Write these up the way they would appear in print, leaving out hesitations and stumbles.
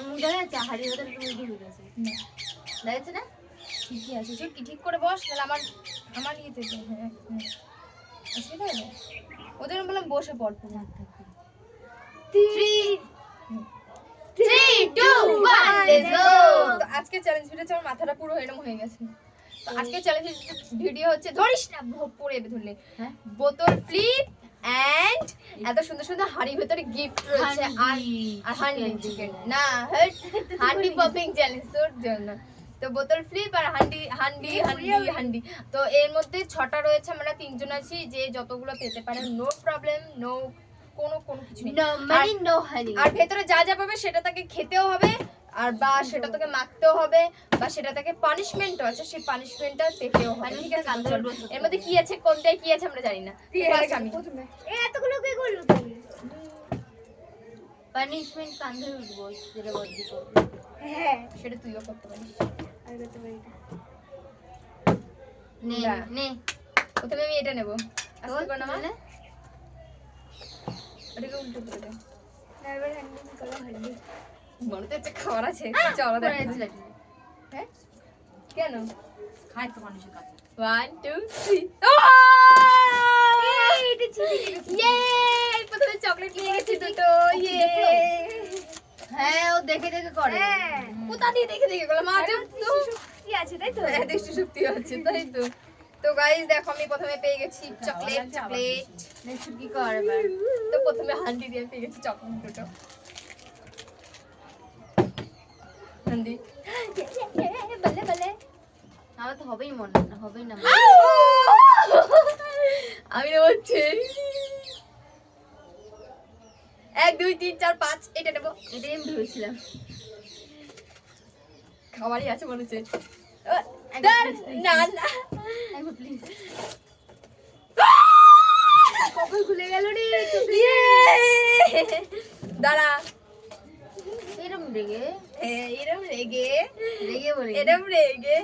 মুখে আছে হাড়ি ভেতরে একটু মুড়ি হয়ে গেছে দেখছে না ঠিকই আছে কি ঠিক করে বস তাহলে আমার ইয়েতে হ্যাঁ অসুবিধা হবে ওদের বললাম বসে পড় পুরো 3 2 1 লেটস গো। তো আজকে চ্যালেঞ্জ ভিডিও আমার মাথাটা পুরো এরকম হয়ে গেছে। তো আজকে চ্যালেঞ্জ ভিডিও হচ্ছে ধরিস না পড়ে ধরলে হ্যাঁ বোতল ফ্লিপ এন্ড এত সুন্দর সুন্দর হাড়ির ভেতরে গিফট রয়েছে আর হান্ডি চিকেন না হান্ডি পপিং চ্যালেঞ্জ তোর জন্য। তো বোতল ফ্লিপ আর হান্ডি হান্ডি হান্ডি হান্ডি তো এর মধ্যে 6টা রয়েছে, আমরা 3 জন আছি, যে যতগুলো পেতে পারে নো প্রবলেম, নো কোনো কিছু নেই। No money no honey. আর ভেতরে যা যা পাবে সেটা তাকে খেতেও হবে আর বা সেটা তোকে মাখতেও হবে বা সেটা তাকে পানিশমেন্টও আছে, সেই পানিশমেন্টটা পেতেও হবে। ঠিক আছে, এর মধ্যে কি আছে কোনটায় কি আছে আমরা জানি না। আমি এই এতগুলো কে করলো তুমি? পানিশমেন্ট কাঁধে উঠবো যেটা বলছি করব। হ্যাঁ সেটা তুইও করতে পারিস। আর করতে পারি নে নে প্রথমে আমি এটা নেব। আস্তে করে নামা, তাহলে এটাকে উল্টো করে দে। না এবার হ্যান্ডেল করো হান্ডি মনে তো একটা খাবার আছে, চলো দেখ। হ্যাঁ কেন খাই তো মানুষের কাছে 1 2 3 এটা ছিঁড়ে গেছে। ইয়ে প্রথমে চকলেট নিয়ে গেছি দুটো। ইয়ে হ্যাঁ ও দেখে দেখে করে কোথা দিয়ে দেখে দেখে গেলাম আজ তো কি আছে তাই তো দৃষ্টি শক্তি হচ্ছে তাই তো। তো গাইস দেখো আমি প্রথমে পেয়ে গেছি চকলেট নেক্সট কি কর এবার তো প্রথমে হান্ডি দিয়ে পেয়ে গেছি চকলেট দুটো হান্ডি বলে বলে আমার তো হবেই মন না হবেই না আমি নেবো হচ্ছে 1 2 3 4 5 এটা নেবো। এটাই আমি ভেবেছিলাম খাবারই আছে মনে হচ্ছে না না না একবার প্লিজ কখন খুলে গেল রে দাঁড়া এরম রেগে এরম রেগে রেগে বলে এরম রেগে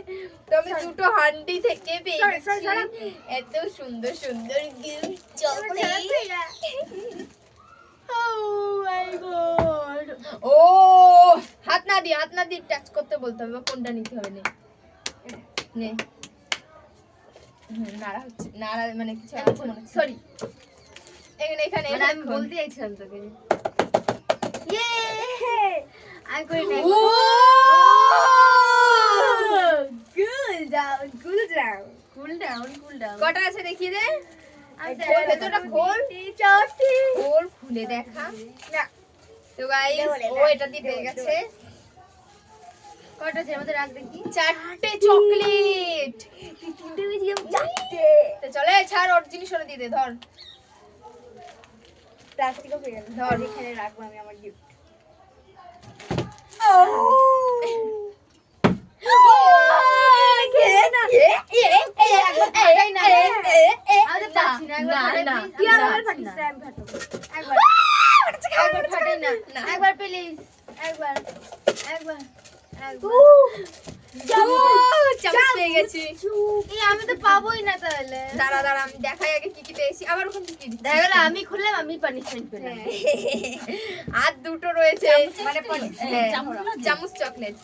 তো আমি দুটো হান্ডি থেকে পেয়ে গেছি এত সুন্দর সুন্দর গিফট চকলেট। ও হাত না দিয়ে টাচ করতে বলতে হবে, কোনটা নিতে হবে নে নাড়া হচ্ছে নাড়া মানে কিছু আছে মনে হচ্ছে সরি এখানে মানে আমি বলতে চাইছিলাম তোকে ইয়ে আমি করি না ও কুল ডাউন কটা আছে দেখিয়ে দে। খোল ভেতরটা খোল খোল খুলে দেখা না। তো গাইস ও এটা দিয়ে পেয়ে গেছে কটা আছে আমাদের রাখ দেখি 4টে চকলেট। তো চলে ছাড় ওর জিনিস ওরা দিয়ে দে। ধর প্লাস্টিকও পেয়ে গেল ধর এখানে রাখবো আমি আমার গিফট একবার প্লিজ একবার একবার আমি তো পাবোই না তাহলে দাঁড়া আমি দেখাই আগে কি কি পেয়েছি আবার ওখান থেকে দেখা গেল আমি খুললাম আমি পানিশমেন্ট পেলাম আর দুটো রয়েছে মানে চামচ চকলেট।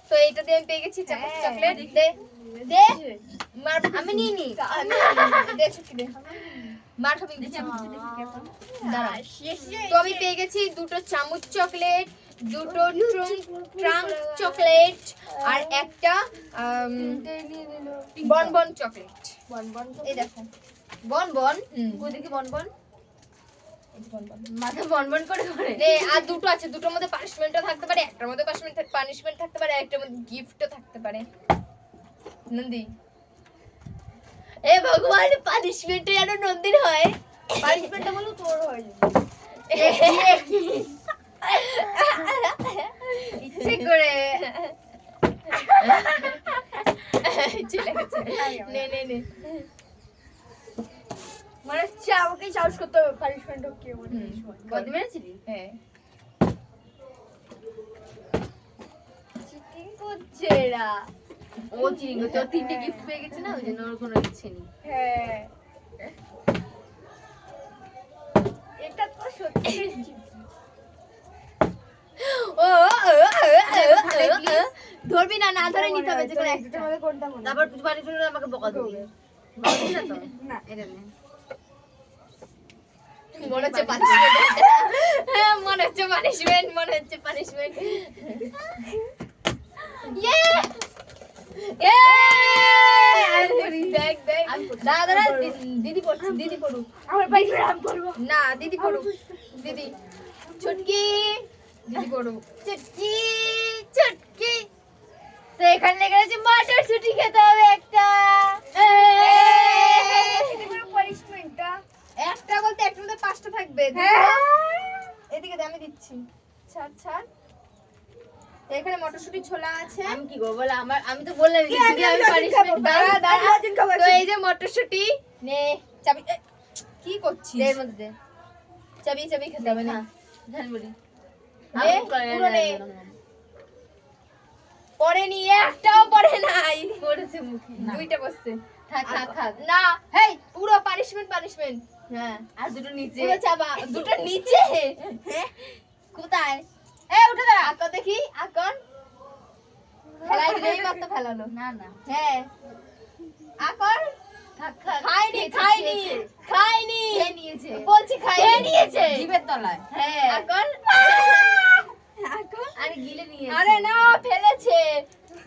তো এইটা দিয়ে আমি পেয়ে গেছি চামচ চকলেট। দে দে মার আমি নিয়ে নি দে ছুটি দে মার খাবি দাঁড়া। তো আমি পেয়ে গেছি দুটো চামচ চকলেট, দুটো ট্রাঙ্ক চকলেট আর একটা বনবন চকলেট। বনবন এই দেখো বনবন কই দেখি বনবন মাথা বনবন করে করে নে আর দুটো আছে, দুটোর মধ্যে পানিশমেন্টও থাকতে পারে, একটার মধ্যে পানিশমেন্ট থাকতে পারে, একটার মধ্যে গিফটও থাকতে পারে। নন্দি এ ভগবান পানিশমেন্টে যেন নন্দির হয়, পানিশমেন্টটা বলো তোর হয় ইচ্ছে করে চলে গেছে। নে নে নে মানে আমাকে সাহস করতে হবে পানিশমেন্ট কি বলে বদি মেরেছিলি হ্যাঁ চিটিং করছে এরা ও চিটিং করছে ও 3টে গিফট পেয়ে গেছে না ওই জন্য ওর কোনো ইচ্ছে নেই হ্যাঁ এটা তো সত্যি ও ধরবি না, না ধরে নিতে হবে যে কোনো একটা। তারপর তুই বাড়ি চলে গেলে আমাকে বকা দিবি বলবি না তো না। এটা নে মনে হচ্ছে পানিশমেন্ট, হ্যাঁ মনে হচ্ছে পানিশমেন্ট, মনে হচ্ছে পানিশমেন্ট। ইয়ে ইয়ে দেখ দেখ দাদা দাদা দিদি পড়ছে, দিদি পড়ুক। আমার বাইক রাম করবো না দিদি পড়ুক, দিদি ছুটকি দিদি পড়ুক। ছুটকি ছুটকি তো এখানে লেগে আছে মটরশুঁটি খেতে হবে একটা। পানিশমেন্টটা একটা বলতে একটা মধ্যে 5টা থাকবে। হ্যাঁ এদিকে দে, আমি দিচ্ছি। ছাড় ছাড়। তো এখানে মটরশুঁটি ছোলা আছে। আমি কি করব বলে আমার আমি তো বললাম যে যদি আমি পানিশমেন্ট দাঁড়া দাঁড়া। লজেন খাবার তো এই যে মটরশুঁটি নে, চাবি কি করছিস? এর মধ্যে দে চাবি চাবি খেতে হবে না। ঝালমুড়ি নে, পুরো নে। পরে নি, একটাও পরে নাই। পড়েছে মুখে 2টা বসছে। থাক থাক থাক না হেই পুরো পানিশমেন্ট পানিশমেন্ট। হ্যাঁ আর দুটো নিচে পুরো চাবা, দুটো নিচে। হ্যাঁ? কোথায়? এ উঠে দাঁড়া। আকন দেখি, আকন। ফেলাই দিলেই মাত্র ফেলালো। না না হ্যাঁ। আকন থাক থাক খাইনি খাইনি খাইনি। খেয়ে নিয়েছে বলছি খাইনি। নিয়েছে। জিভের তলায় হ্যাঁ। আকন আরে গিলে নিয়েছে আরে না ফেলেছে।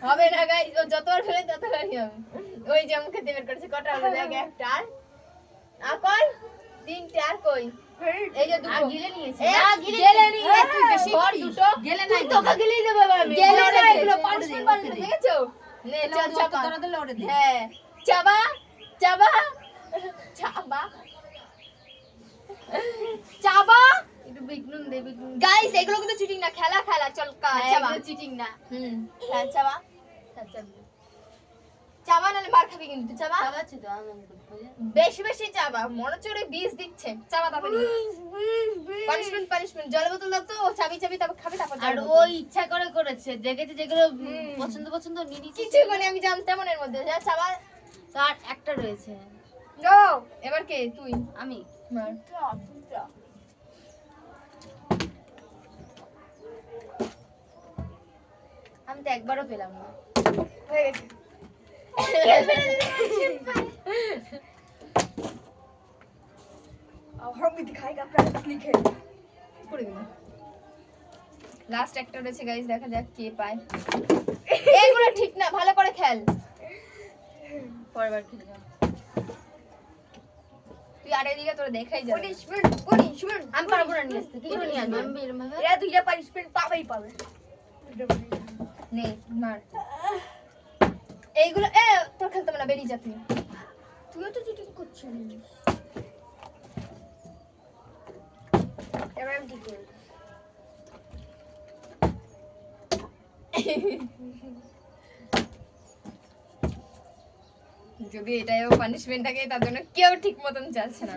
হবে না গাইস, ও যতবার ফেলে ততবারই হবে। ওই যে মুখে বের করেছে, কটা হলো দেখ, একটা আর আকন 3টে আর কই? এই যে দুটো আর গিলে নিয়েছে এ, না গিলে গেলে নিয়েছে। নিয়ে তুই বেশি ধর করিস। দুটো গেলে না তোকে গিলেই দেবো আমি। গেলে গেলে না না, এগুলো, এগুলো punishment punishment বানিয়ে দেখেছো? নে চল চাপা। তোরা দিলে ওরে দে হ্যাঁ চাবা চাবা চাবা চাবা। একটু বিটনুন দে বিটনুন গাইস এগুলো কিন্তু চিটিং না, খেলা খেলা। চল চাবা। চিটিং না হ্যাঁ চাবা আচ্ছা চাবা, নাহলে মার খাবি কিন্তু। চাবা চাবাচ্ছি তো আমি বেশি বেশি চাবা, মনে হচ্ছে ওরে বিষ দিচ্ছে। চাবা তারপরে পানিশমেন্ট পানিশমেন্ট। জলের বোতল দাও তো, ও চাবি চাবি তারপর খাবে, তারপর আর জলের ও বোতল। ইচ্ছা করে করেছে দেখেছে যেগুলো পছন্দ পছন্দ নিয়ে নিচ্ছে কিছুই করে আমি জানতাম মনের মধ্যে। যা চাবা। তার একটা রয়েছে গো এবার কে? তুই আমি মার। আমি তো একবারও পেলাম না হয়ে গেছে। हम भी दिखाएगा प्रैक्टिस लिखे করে দিলাম। লাস্ট একটা রয়েছে গাইস, দেখা যাক কে পায়। এগুলো ঠিক না, ভালো করে খেল। পরের বার খেলে যাও তুই আর এদিকে তোর দেখাই যাবে। punishment আমি পারবো না নিয়ে আসতে কিছু নিয়ে আসবো আমি এরম ভাবে এরা দুইটা পানিশমেন্ট পাবেই পাবে নে মার। এইগুলো এ তোর খেলতে হবে না, বেরিয়ে যা তুই। তুইও তো চিটিং করছিস এবার আমি ঠিক করে যদি এটাই পানিশমেন্ট থাকে, তার জন্য কেউ ঠিক মতন চালছে না।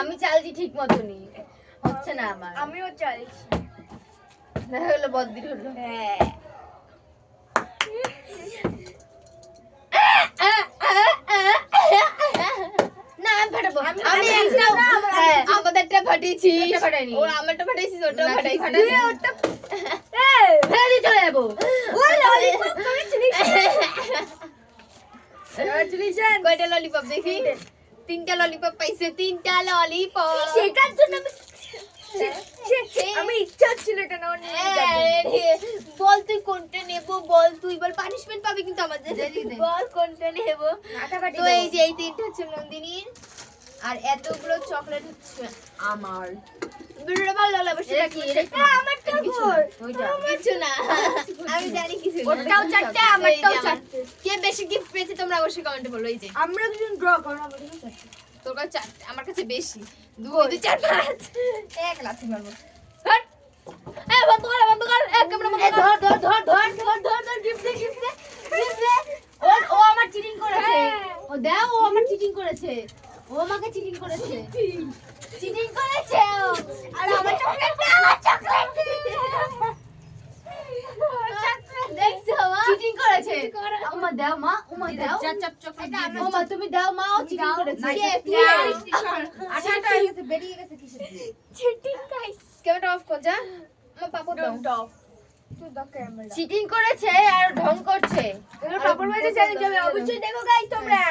আমি চালছি ঠিক মতনই হচ্ছে না আমার আমিও চাইছি দেখা হলো বদ্দির হলো হ্যাঁ না আমি ফাটাবো আমি আমি একটা আমাদেরটা ফাটিয়েছি। তোরটা ফাটাইনি। ওর আমারটা ফাটাইছিস, ওটাও না, তুই ফাটাইছিস। ফাটাইনি। ফেলে দিয়ে চলে যাবো কংগ্রেচুলেশন কয়টা ললিপপ দেখি? 3টা ললিপপ পাইছে, 3টা ললিপপ। সেটার জন্য আমি ইচ্ছা ছিল এটা নেওয়ার বল তুই কোনটা নেবো, বল তুই বল। পানিশমেন্ট পাবি কিন্তু আমাদের। দেরি দে। বল কোনটা নেবো। মাথাফাটি তো এই যে এই 3টা হচ্ছে নন্দিনীর, আর এতগুলো চকলেট হচ্ছে আমার। ভিডিওটা ভালো লাগলে অবশ্যই এটা লাইক কি? করুন। এটা কি? আমারটা কিছু বল না, ওইটা কিছু না। আমি জানি কিছু না। ওটাও চারটে এই আমারটাও যে আমার। চারটে কে বেশি গিফট পেয়েছে তোমরা অবশ্যই কমেন্টে বলো। এই যে আমরা দুজন ড্র করো আমাদের চারটে তোর কাছে 4, আমার কাছে বেশি। 2 2 4 5 এক লাথি মারবো। হট এ বন্ধ কর বন্ধ কর। এক ক্যামেরা বন্ধ কর। ধর গিফট দে গিফট দে গিফট দে ও আমার চিটিং করেছে ও দাও ও আমার চিটিং করেছে ও আমাকে চিটিং করেছে চিটিং করেছে ও আর আমার চকলেট দে, আমার চকলেট দে। দেখছো মা চিটিং করেছে ওমা দাও মা ওমা দাও চাপ চকলেট ওমা তুমি দাও মা ও চিটিং করেছে কে? তুই আচ্ছা বেরিয়ে গেছে কিসের দিয়ে চিটিং গাইস ক্যামেরাটা অফ কর যা। আমার পাপড় দাও। Don't talk to the camera. Cheating করেছে আর ঢং করছে। এবার পাপড় ভাজি চ্যালেঞ্জ হবে অবশ্যই দেখো গাইস তোমরা।